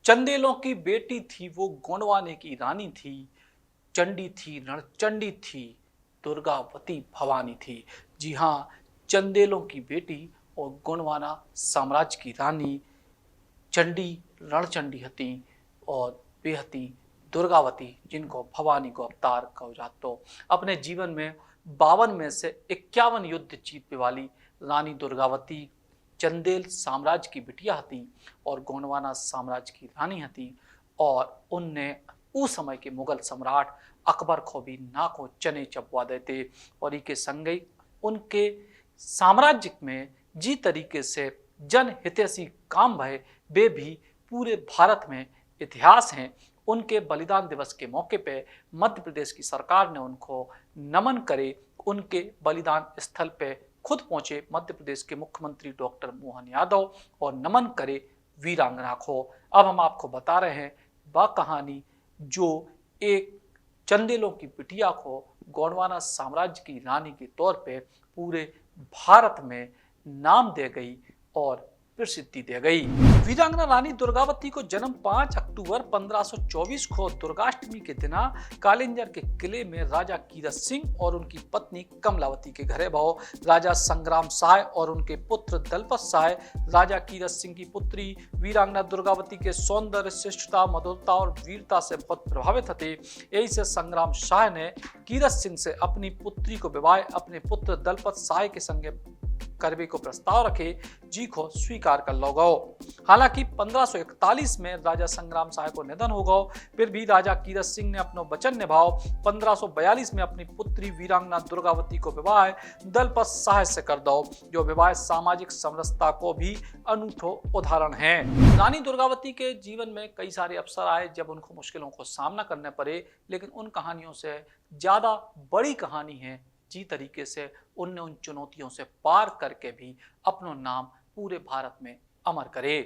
चंदेलों की बेटी थी वो, गोंडवाने की रानी थी। चंडी थी, रणचंडी थी, दुर्गावती भवानी थी। जी हाँ, चंदेलों की बेटी और गोंडवाना साम्राज्य की रानी चंडी रणचंडी हती और वे हती दुर्गावती, जिनको भवानी को अवतार कहो जातो। अपने जीवन में 52 में से 51 युद्ध जीतने वाली रानी दुर्गावती चंदेल साम्राज्य की बिटिया हती और गोंडवाना साम्राज्य की रानी हती। और उनने उस समय के मुगल सम्राट अकबर को भी नाकों चने चबवा देते। और इके संगे उनके साम्राज्य में जी तरीके से जन हितैषी काम भय वे भी पूरे भारत में इतिहास हैं। उनके बलिदान दिवस के मौके पे मध्य प्रदेश की सरकार ने उनको नमन करे, उनके बलिदान स्थल पे खुद पहुंचे मध्य प्रदेश के मुख्यमंत्री डॉक्टर मोहन यादव और नमन करे वीरांगना को। अब हम आपको बता रहे हैं वह कहानी जो एक चंदेलों की बिटिया को गोंडवाना साम्राज्य की रानी के तौर पे पूरे भारत में नाम दे गई और प्रसिद्धि दे गई। वीरांगना रानी दुर्गावती को जन्म 5 अक्टूबर 1524 को दुर्गाष्टमी के दिन कालिंजर के किले में राजा कीरत सिंह और उनकी पत्नी कमलावती के घरे भव। राजा संग्राम सहाय और उनके पुत्र दलपत सहाय राजा कीरत सिंह की पुत्री वीरांगना दुर्गावती के सौंदर्य, शिष्टता, मधुरता और वीरता से बहुत प्रभावित थे। यही से संग्राम सहाय ने कीरत सिंह से अपनी पुत्री को विवाह अपने पुत्र दलपत सहाय के संगे करवे को प्रस्ताव रखे, जी को स्वीकार कर लो गो। हालांकि 1541 में राजा संग्राम सहाय को निधन हो गो, फिर भी राजा कीरत सिंह ने अपना वचन निभाओ 1542 में अपनी पुत्री वीरांगना दुर्गावती को विवाह दलपत सहाय से कर दो, जो विवाह सामाजिक समरसता को भी अनूठो उदाहरण है। रानी दुर्गावती के जीवन में कई सारे अवसर आए जब उनको मुश्किलों को सामना करने पड़े, लेकिन उन कहानियों से ज्यादा बड़ी कहानी है जी तरीके से उनने उन चुनौतियों से पार करके भी अपना नाम पूरे भारत में अमर करे।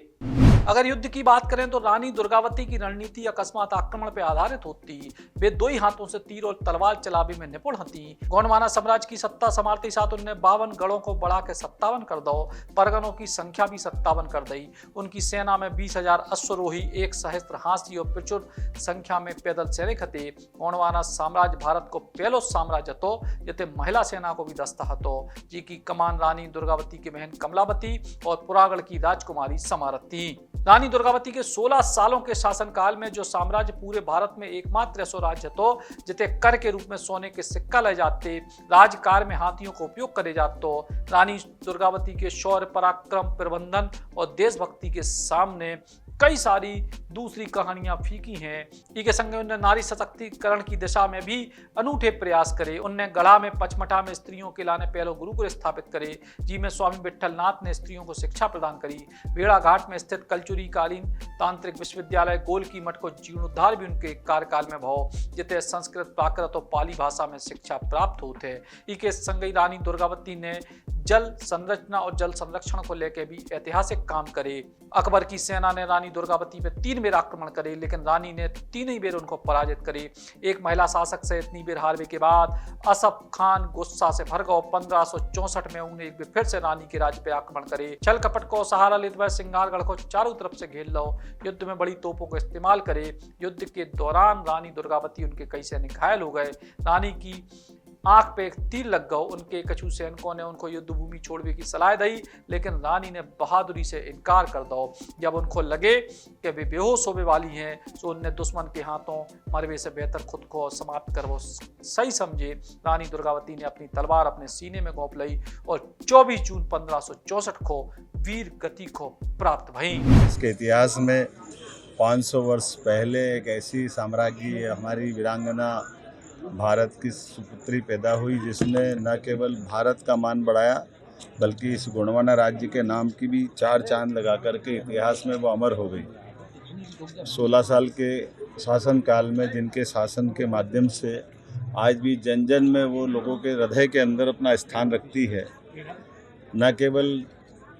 अगर युद्ध की बात करें तो रानी दुर्गावती की रणनीति अकस्मात आक्रमण पर आधारित होती। वे दो ही हाथों से तीर और तलवार चलावे में निपुण हती। गोंडवाना साम्राज्य की सत्ता संभालते साथ उन्हें 52 गढ़ों को बढ़ा के 57 कर दो, परगनों की संख्या भी 57 कर दी। उनकी सेना में 20,000 अश्वरोही, 1 सहस्त्र हाथी और प्रचुर संख्या में पैदल सैनिक हते। गोंडवाना साम्राज्य भारत को पहलो साम्राज्य तो जिते महिला सेना को भी दस्ता हतो, जी की कमान रानी दुर्गावती की बहन कमलावती और पुरागढ़ की राजकुमारी समारत थी। रानी दुर्गावती के 16 सालों के शासनकाल में जो साम्राज्य पूरे भारत में एकमात्र ऐसा राज्य तो जिते कर के रूप में सोने के सिक्का ले जाते, राजकार्य में हाथियों का उपयोग करे जाते। रानी दुर्गावती के शौर्य, पराक्रम, प्रबंधन और देशभक्ति के सामने कई सारी दूसरी कहानियां फीकी हैं। इनके संग उन्होंने नारी सशक्तिकरण की दिशा में भी अनूठे प्रयास करे। उनने गढ़ा में पचमठा में स्त्रियों के लाने पहलो गुरुकुल स्थापित करे, जिसमें स्वामी विठलनाथ ने स्त्रियों को शिक्षा प्रदान करी। भेड़ाघाट में स्थित कलचुरी कालीन तांत्रिक विश्वविद्यालय गोलकी मठ को जीर्णोद्धार भी उनके कार्यकाल में भव, जिते संस्कृत, प्राकृत और पाली भाषा में शिक्षा प्राप्त होते। इनके संग रानी दुर्गावती ने जल संरचना और जल संरक्षण को लेकर भी ऐतिहासिक काम करे। अकबर की सेना ने रानी दुर्गावती पे 3 बार आक्रमण करे, लेकिन रानी ने 3 ही बार उनको पराजित करे। एक महिला शासक से इतनी बार हारने के बाद असफ खान गुस्सा से भर गए। 1564 में उन्हें एक बार फिर से रानी के राज्य पे आक्रमण करे। छल कपट को सहारा लेते हुए सिंगारगढ़ को चारों तरफ से घेर लो, युद्ध में बड़ी तोपों का इस्तेमाल करे। युद्ध के दौरान रानी दुर्गावती उनके कई सैनिक घायल हो गए। रानी की आंख पे एक तीर लग गया। उनके कछु सैनिकों ने उनको युद्ध भूमि छोड़ने की सलाह दी, लेकिन रानी ने बहादुरी से इनकार कर दो। जब उनको लगे कि वे बेहोश होने वाली हैं, तो उनने दुश्मन के हाथों मरवे से बेहतर खुद को समाप्त कर वो सही समझे। रानी दुर्गावती ने अपनी तलवार अपने सीने में घोंप ली और 24 जून 1564 को वीर गति को प्राप्त भई। इसके इतिहास में 500 वर्ष पहले एक ऐसी साम्राज्य हमारी वीरांगना भारत की सुपुत्री पैदा हुई, जिसने न केवल भारत का मान बढ़ाया बल्कि इस गोंडवाना राज्य के नाम की भी 4 चांद लगा करके इतिहास में वो अमर हो गई। 16 साल के शासन काल में जिनके शासन के माध्यम से आज भी जन जन में वो लोगों के हृदय के अंदर अपना स्थान रखती है। न केवल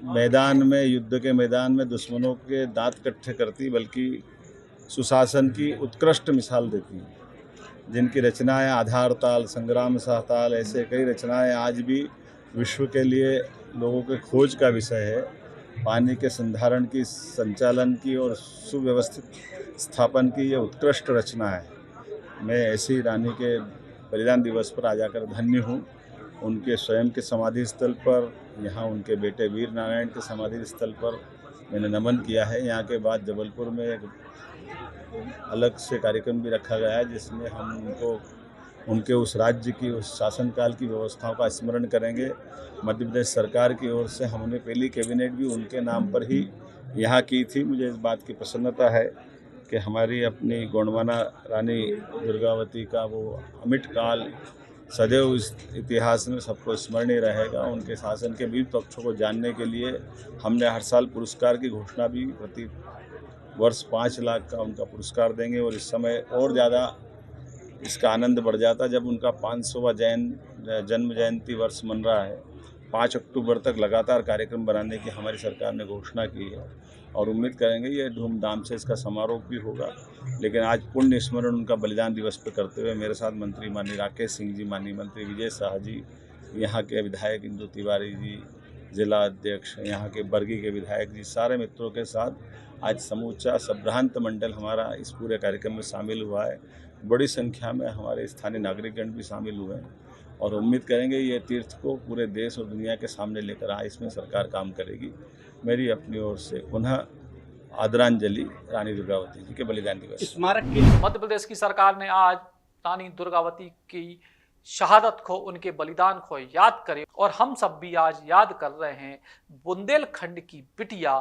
मैदान में, युद्ध के मैदान में दुश्मनों के दांत इकट्ठे करती, बल्कि सुशासन की उत्कृष्ट मिसाल देती है। जिनकी रचनाएं आधार ताल, संग्राम सहताल, ऐसे कई रचनाएं आज भी विश्व के लिए लोगों के खोज का विषय है। पानी के संधारण की, संचालन की और सुव्यवस्थित स्थापन की ये उत्कृष्ट रचना है। मैं ऐसी रानी के बलिदान दिवस पर आ जाकर धन्य हूँ। उनके स्वयं के समाधि स्थल पर, यहाँ उनके बेटे वीर नारायण के समाधि स्थल पर मैंने नमन किया है। यहाँ के बाद जबलपुर में एक अलग से कार्यक्रम भी रखा गया है जिसमें हम उनको, उनके उस राज्य की, उस शासनकाल की व्यवस्थाओं का स्मरण करेंगे। मध्य प्रदेश सरकार की ओर से हमने पहली कैबिनेट भी उनके नाम पर ही यहाँ की थी। मुझे इस बात की प्रसन्नता है कि हमारी अपनी गोंडवाना रानी दुर्गावती का वो अमिट काल सदैव इस इतिहास में सबको स्मरणीय रहेगा। उनके शासन के विविध पक्षों को जानने के लिए हमने हर साल पुरस्कार की घोषणा भी प्रति वर्ष 5 लाख का उनका पुरस्कार देंगे। और इस समय और ज़्यादा इसका आनंद बढ़ जाता जब उनका 500वां जन्म जयंती वर्ष मन रहा है। 5 अक्टूबर तक लगातार कार्यक्रम बनाने की हमारी सरकार ने घोषणा की है और उम्मीद करेंगे ये धूमधाम से इसका समारोह भी होगा। लेकिन आज पुण्य स्मरण उनका बलिदान दिवस पर करते हुए मेरे साथ मंत्री माननीय राकेश सिंह जी, माननीय मंत्री विजय शाह जी, यहाँ के विधायक इंदु तिवारी जी, जिला अध्यक्ष, यहाँ के बरगी के विधायक जी, सारे मित्रों के साथ आज समूचा संभ्रांत मंडल हमारा इस पूरे कार्यक्रम में शामिल हुआ है। बड़ी संख्या में हमारे स्थानीय नागरिकगण भी शामिल हुए हैं और उम्मीद करेंगे ये तीर्थ को पूरे देश और दुनिया के सामने लेकर आए, इसमें सरकार काम करेगी। मेरी अपनी ओर से पुनः आदरांजलि रानी दुर्गावती जी के बलिदान दिवस। स्मारक के मध्य प्रदेश की सरकार ने आज रानी दुर्गावती की शहादत को, उनके बलिदान को याद करे और हम सब भी आज याद कर रहे हैं बुंदेलखंड की बिटिया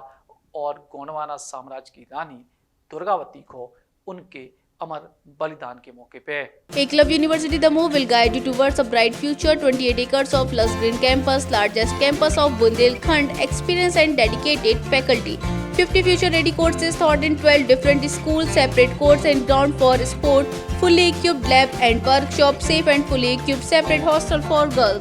और गोंडवाना साम्राज्य की रानी दुर्गावती को उनके अमर बलिदान के मौके पे। Eklavya University Damoh will guide you towards a bright future. 28 acres of lush green campus, largest campus of Bundelkhand, experienced and dedicated faculty. 50 future-ready courses taught in 12 different schools, separate course and ground for sport, fully equipped lab and workshop, safe and fully equipped separate hostel for girls.